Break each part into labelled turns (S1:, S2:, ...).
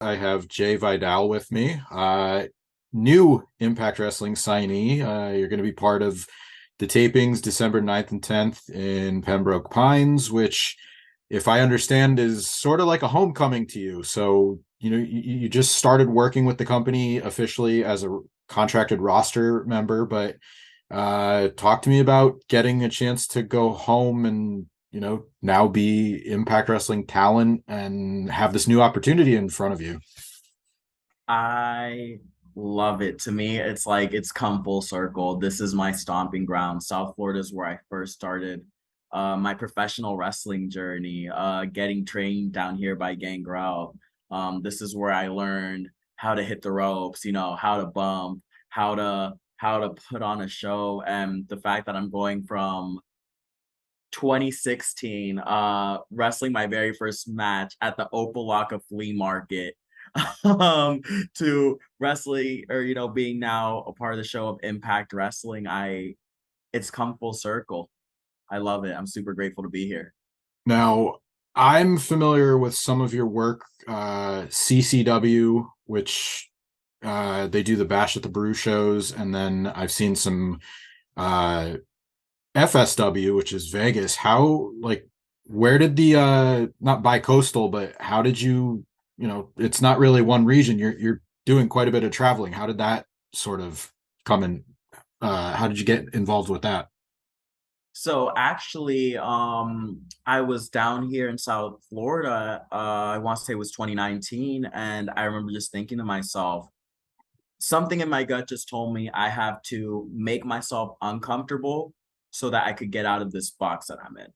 S1: I have Jay Vidal with me, new Impact Wrestling signee. You're going to be part of the tapings December 9th and 10th in Pembroke Pines, which, if I understand, is sort of like a homecoming to you. So, you just started working with the company officially as a contracted roster member, but talk to me about getting a chance to go home and now be Impact Wrestling talent and have this new opportunity in front of you.
S2: I love it. To me, it's like it's come full circle. This is my stomping ground. South Florida is where I first started my professional wrestling journey, getting trained down here by Gangrel. This is where I learned how to hit the ropes, how to bump, how to put on a show. And the fact that I'm going from 2016, wrestling my very first match at the Opalaka Flea Market, um, to wrestling or being now a part of the show of Impact Wrestling. It's come full circle. I love it. I'm super grateful to be here.
S1: Now, I'm familiar with some of your work, CCW, which they do the Bash at the Brew shows, and then I've seen some uh, FSW, which is Vegas. Where did the not bi-coastal, but how did it's not really one region. You're doing quite a bit of traveling. How did that sort of come in? How did you get involved with that?
S2: So actually, I was down here in South Florida. I want to say it was 2019, and I remember just thinking to myself, something in my gut just told me I have to make myself uncomfortable so that I could get out of this box that I'm in.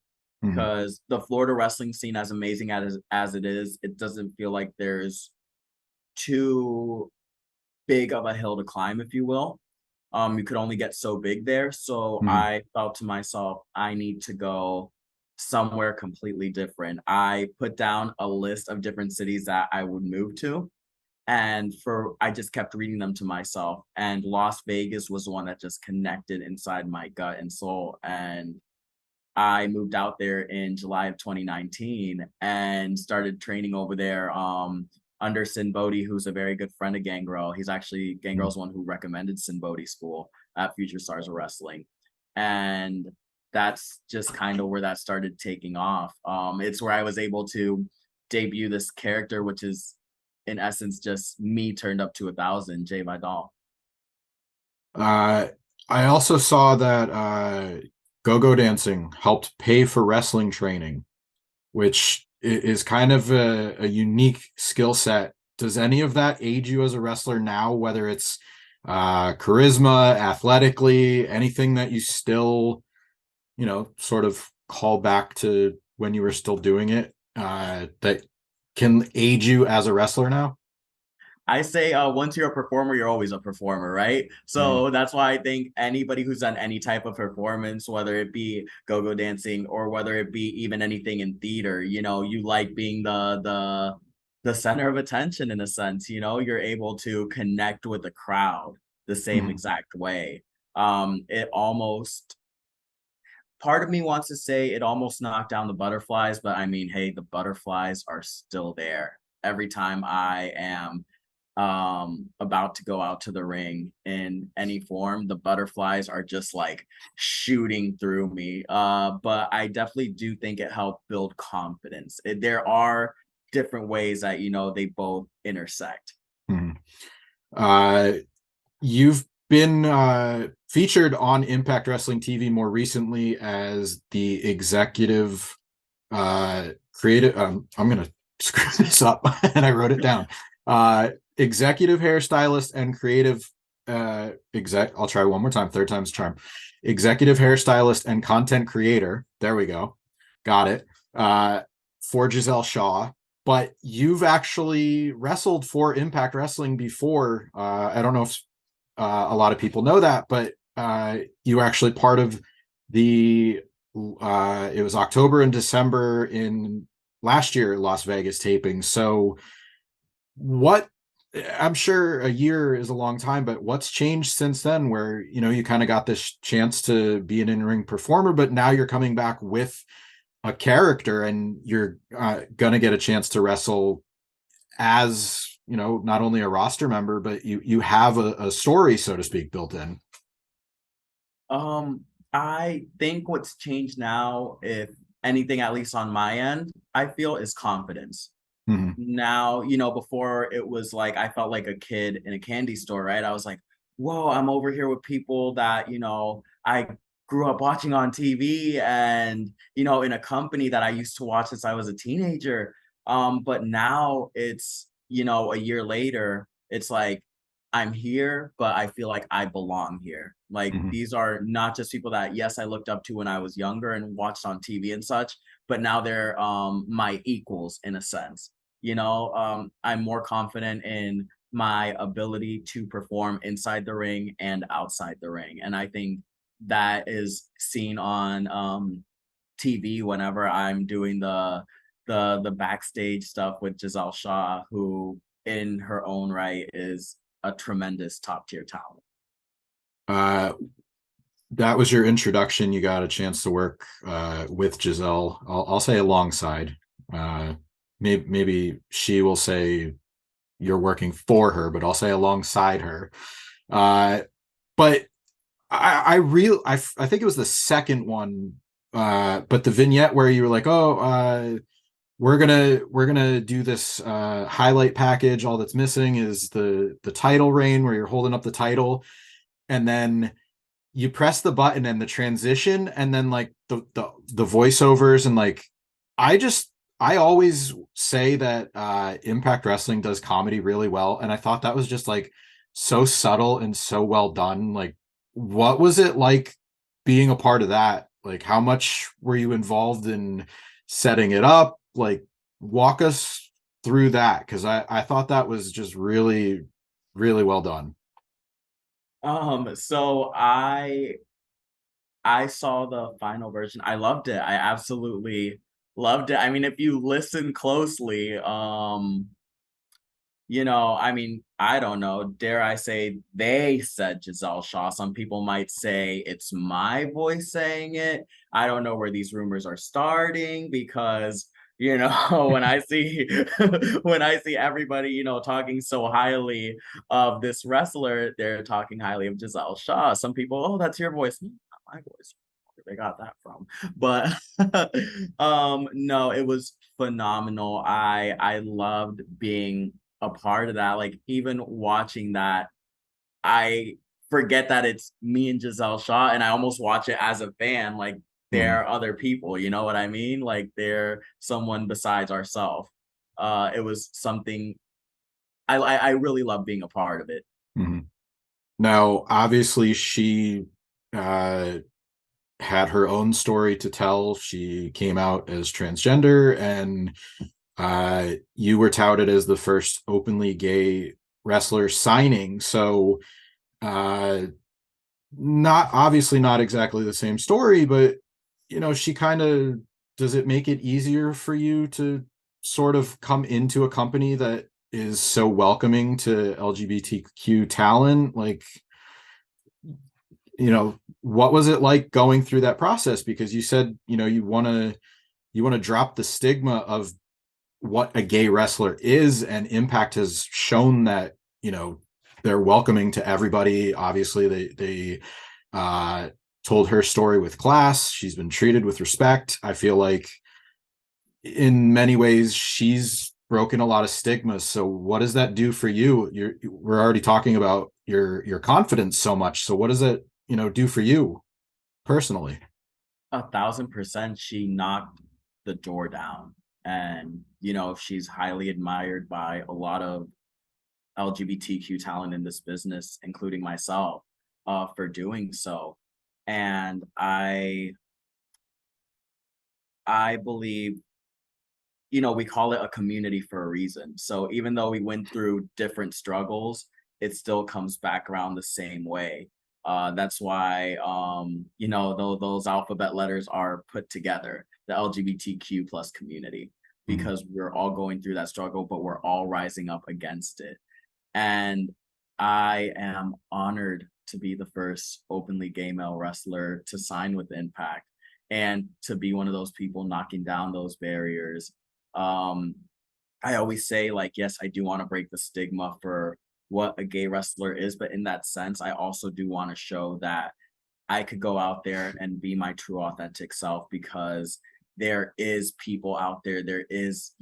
S1: Mhm.
S2: Because the Florida wrestling scene, as amazing as it is, it doesn't feel like there's too big of a hill to climb, if you will. You could only get so big there. So
S1: Mhm.
S2: I thought to myself, I need to go somewhere completely different. I put down a list of different cities that I would move to. And for I just kept reading them to myself. And Las Vegas was the one that just connected inside my gut and soul. And I moved out there in July of 2019 and started training over there under Sin Bodhi, who's a very good friend of Gangrel. He's actually
S1: Mhm.
S2: Gangrel's one who recommended Sin Bodhi School at Future Stars of Wrestling. And that's just kind of where that started taking off. It's where I was able to debut this character, which is in essence just me turned up to 1,000, Jay Vidal.
S1: Uh, I also saw that go-go dancing helped pay for wrestling training, which is kind of a unique skill set. Does any of that aid you as a wrestler now, whether it's charisma, athletically, anything that you still, sort of call back to when you were still doing it, that can aid you as a wrestler now?
S2: I say once you're a performer, you're always a performer, right?
S1: Mm.
S2: So that's why I think anybody who's done any type of performance, whether it be go-go dancing or whether it be even anything in theater, you like being the center of attention in a sense, you're able to connect with the crowd the same
S1: Mm.
S2: exact way. It almost part of me wants to say it almost knocked down the butterflies, but I mean, hey, the butterflies are still there. Every time I am about to go out to the ring in any form, the butterflies are just like shooting through me. But I definitely do think it helped build confidence. There are different ways that they both intersect.
S1: Mm. Uh, you've been featured on Impact Wrestling TV more recently as the executive creative. I'm gonna screw this up, and I wrote it down. Executive hairstylist and creative exec. I'll try one more time. Third time's a charm. Executive hairstylist and content creator. There we go. Got it. For Gisele Shaw. But you've actually wrestled for Impact Wrestling before. I don't know if a lot of people know that, but you were actually part of the it was October and December in last year Las Vegas taping. So what, I'm sure a year is a long time, but what's changed since then where you kind of got this chance to be an in-ring performer, but now you're coming back with a character and you're gonna get a chance to wrestle as, not only a roster member, but you have a story, so to speak, built in.
S2: Um, I think what's changed now, if anything, at least on my end, I feel is confidence.
S1: Mhm.
S2: Now, before it was like I felt like a kid in a candy store, right? I was like, whoa, I'm over here with people that, I grew up watching on TV and, in a company that I used to watch since I was a teenager. But now it's, a year later, it's like I'm here, but I feel like I belong here. Like
S1: Mhm.
S2: these are not just people that, yes, I looked up to when I was younger and watched on TV and such, but now they're my equals in a sense. I'm more confident in my ability to perform inside the ring and outside the ring. And I think that is seen on TV whenever I'm doing the backstage stuff with Gisele Shaw, who in her own right is a tremendous top tier talent.
S1: Uh, that was your introduction. You got a chance to work with Gisele. I'll say alongside. Maybe she will say you're working for her, but I'll say alongside her. Uh, but I think it was the second one, but the vignette where you were like, oh, we're gonna do this highlight package. All that's missing is the title reign, where you're holding up the title, and then you press the button and the transition, and then like the voiceovers, and like I just I always say that Impact Wrestling does comedy really well, and I thought that was just like so subtle and so well done. Like, what was it like being a part of that? Like, how much were you involved in setting it up? Like, walk us through that, because I thought that was just really, really well done.
S2: So I saw the final version. I loved it. I absolutely loved it. I mean, if you listen closely, I mean, I don't know, dare I say they said Giselle Shaw. Some people might say it's my voice saying it. I don't know where these rumors are starting because, when I see when I see everybody, talking so highly of this wrestler, they're talking highly of Giselle Shaw. Some people, oh, that's your voice. Not my voice. Where they got that from. But no, it was phenomenal. I loved being a part of that. Like even watching that, I forget that it's me and Giselle Shaw, and I almost watch it as a fan. Like
S1: Mhm.
S2: they're other people, you know what I mean? Like they're someone besides ourselves. It was something I really love being a part of it.
S1: Mhm. Now, obviously, she uh, had her own story to tell. She came out as transgender, and you were touted as the first openly gay wrestler signing. So, uh, not obviously not exactly the same story, but she kind of, does it make it easier for you to sort of come into a company that is so welcoming to LGBTQ talent? Like, what was it like going through that process? Because you said, you want to drop the stigma of what a gay wrestler is, and Impact has shown that, they're welcoming to everybody. Obviously, they uh told her story with class. She's been treated with respect. I feel like in many ways she's broken a lot of stigmas. So what does that do for you? We're already talking about your confidence so much. So what does it, do for you personally?
S2: 1,000%, she knocked the door down, and she's highly admired by a lot of LGBTQ talent in this business, including myself, for doing so. And I believe, we call it a community for a reason. So even though we went through different struggles, it still comes back around the same way. That's why, those alphabet letters are put together, the LGBTQ plus community,
S1: Mhm.
S2: because we're all going through that struggle, but we're all rising up against it. And I am honored to be the first openly gay male wrestler to sign with Impact and to be one of those people knocking down those barriers. Um, I always say, like, yes, I do want to break the stigma for what a gay wrestler is, but in that sense, I also do want to show that I could go out there and be my true authentic self, because there is people out there, there is,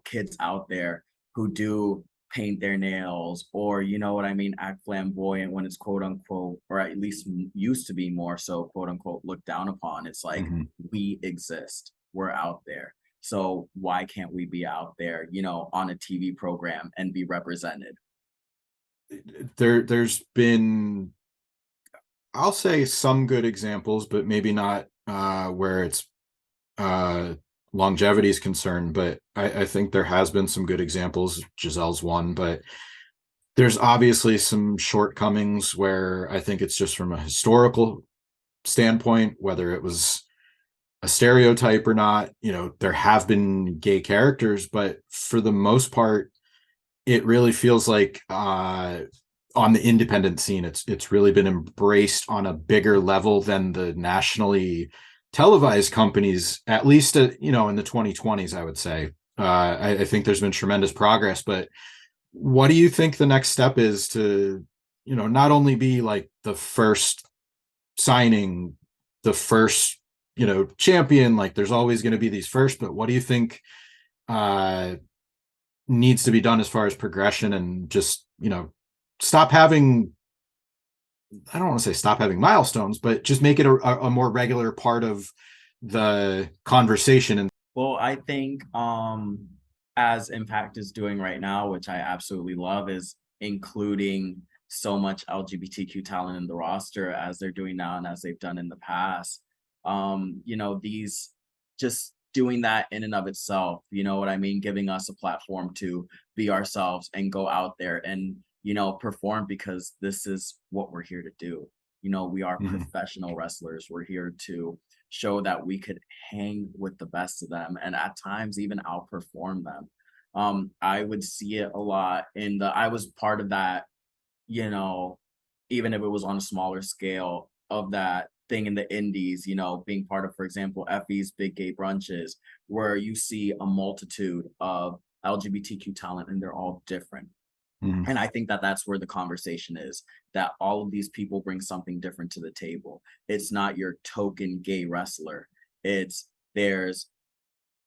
S2: kids out there who do paint their nails, or you know what I mean, act flamboyant when it's quote unquote, or at least used to be more so quote unquote looked down upon. It's like,
S1: Mhm.
S2: we exist, we're out there. So why can't we be out there, on a TV program and be represented?
S1: There's been, I'll say, some good examples, but maybe not where it's uh longevity is concerned. But I think there has been some good examples. Giselle's one, but there's obviously some shortcomings where I think it's just from a historical standpoint, whether it was a stereotype or not. There have been gay characters, but for the most part, it really feels like on the independent scene, it's really been embraced on a bigger level than the nationally televised companies, at least in the 2020s, I would say. I think there's been tremendous progress, but what do you think the next step is to, not only be like the first signing, the first, champion? Like, there's always going to be these first, but what do you think uh needs to be done as far as progression, and just, stop having, I don't want to say stop having milestones, but just make it a more regular part of the conversation? And
S2: Well, I think as Impact is doing right now, which I absolutely love, is including so much LGBTQ talent in the roster as they're doing now and as they've done in the past. These, just doing that in and of itself, you know what I mean, giving us a platform to be ourselves and go out there and, perform, because this is what we're here to do. We are
S1: Mhm.
S2: professional wrestlers. We're here to show that we could hang with the best of them, and at times even outperform them. I would see it a lot I was part of that, you know, even if it was on a smaller scale, of that thing in the indies, being part of, for example, Effie's Big Gay Brunches, where you see a multitude of LGBTQ talent and they're all different.
S1: Mhm.
S2: And I think that that's where the conversation is, that all of these people bring something different to the table. It's not your token gay wrestler. It's there's,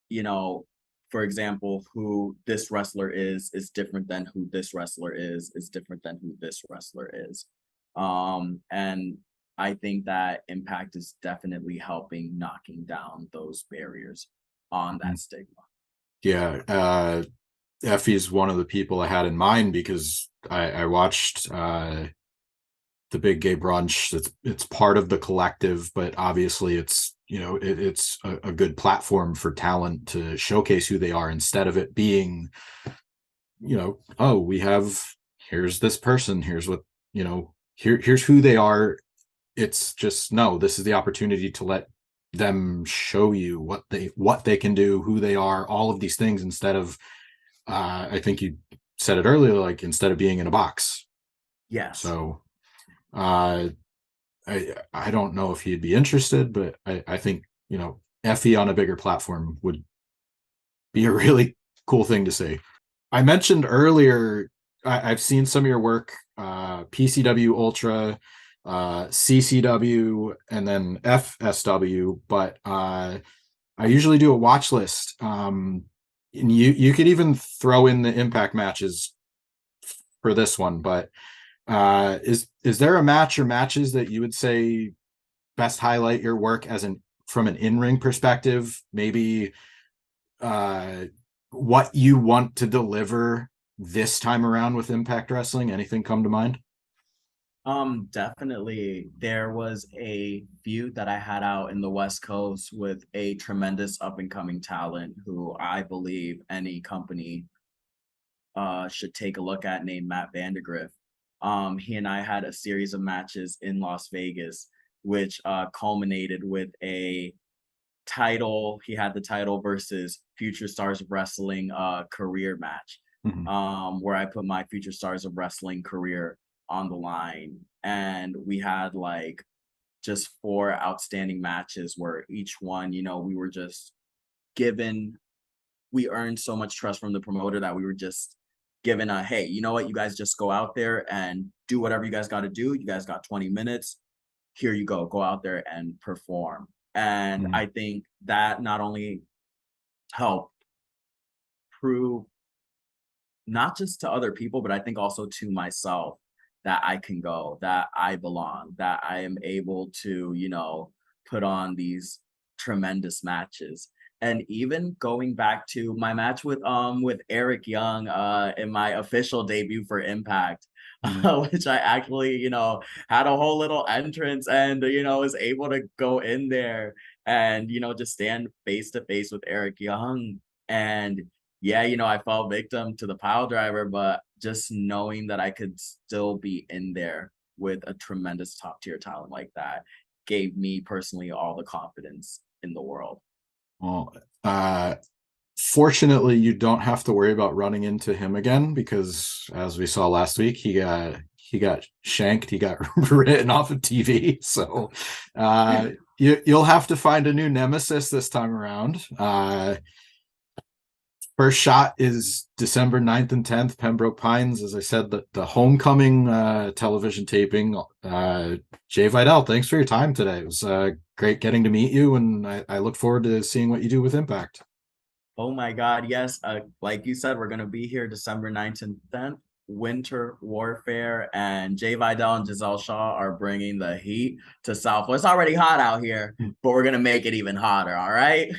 S2: you know, for example, who this wrestler is different than who this wrestler is different than who this wrestler is. And I think that Impact is definitely helping knocking down those barriers on
S1: Mhm.
S2: that stigma.
S1: Yeah, Effie's one of the people I had in mind because I watched the Big Gay Brunch. It's part of the collective, but obviously it's a good platform for talent to showcase who they are, instead of it being, oh, we have, here's this person, here's what, here's who they are. It's just, no, this is the opportunity to let them show you what they can do, who they are, all of these things, instead of I think you said it earlier, like, instead of being in a box.
S2: Yes.
S1: So uh I don't know if he'd be interested, but I think, Effie on a bigger platform would be a really cool thing to see. I mentioned earlier, I've seen some of your work, PCW Ultra, CCW, and then FSW, but I usually do a watch list. And you could even throw in the Impact matches for this one, but is there a match or matches that you would say best highlight your work as an from an in-ring perspective? Maybe uh what you want to deliver this time around with Impact Wrestling? Anything come to mind?
S2: Definitely. There was a feud that I had out in the West Coast with a tremendous up and coming talent who I believe any company should take a look at, named Matt Vandegrift. He and I had a series of matches in Las Vegas, which culminated with a title. He had the title versus Future Stars of Wrestling career match,
S1: Mhm.
S2: where I put my Future Stars of Wrestling career on the line. And we had like just four outstanding matches where each one, we were just given we earned so much trust from the promoter that we were just given a, hey, you know what, you guys just go out there and do whatever you guys got to do. You guys got 20 minutes. Here you go out there and perform. And
S1: Mm.
S2: I think that not only helped prove not just to other people, but I think also to myself that I can go, that I belong, that I am able to, put on these tremendous matches. And even going back to my match with Eric Young in my official debut for Impact,
S1: Mm.
S2: which I actually, had a whole little entrance and was able to go in there and just stand face to face with Eric Young. And yeah, I fell victim to the pile driver, but just knowing that I could still be in there with a tremendous top tier talent like that gave me personally all the confidence in the world.
S1: Well, fortunately, you don't have to worry about running into him again because, as we saw last week, he got shanked. He got written off of TV. So you'll have to find a new nemesis this time around. First shot is December 9th and 10th, Pembroke Pines. As I said, the homecoming television taping. Jay Vidal, thanks for your time today. It was great getting to meet you, and I look forward to seeing what you do with Impact.
S2: Oh my God, yes. Like you said, we're going to be here December 9th and 10th. Winter Warfare and Jay Vidal and Gisele Shaw are bringing the heat to South. Well, it's already hot out here, but we're going to make it even hotter. All right.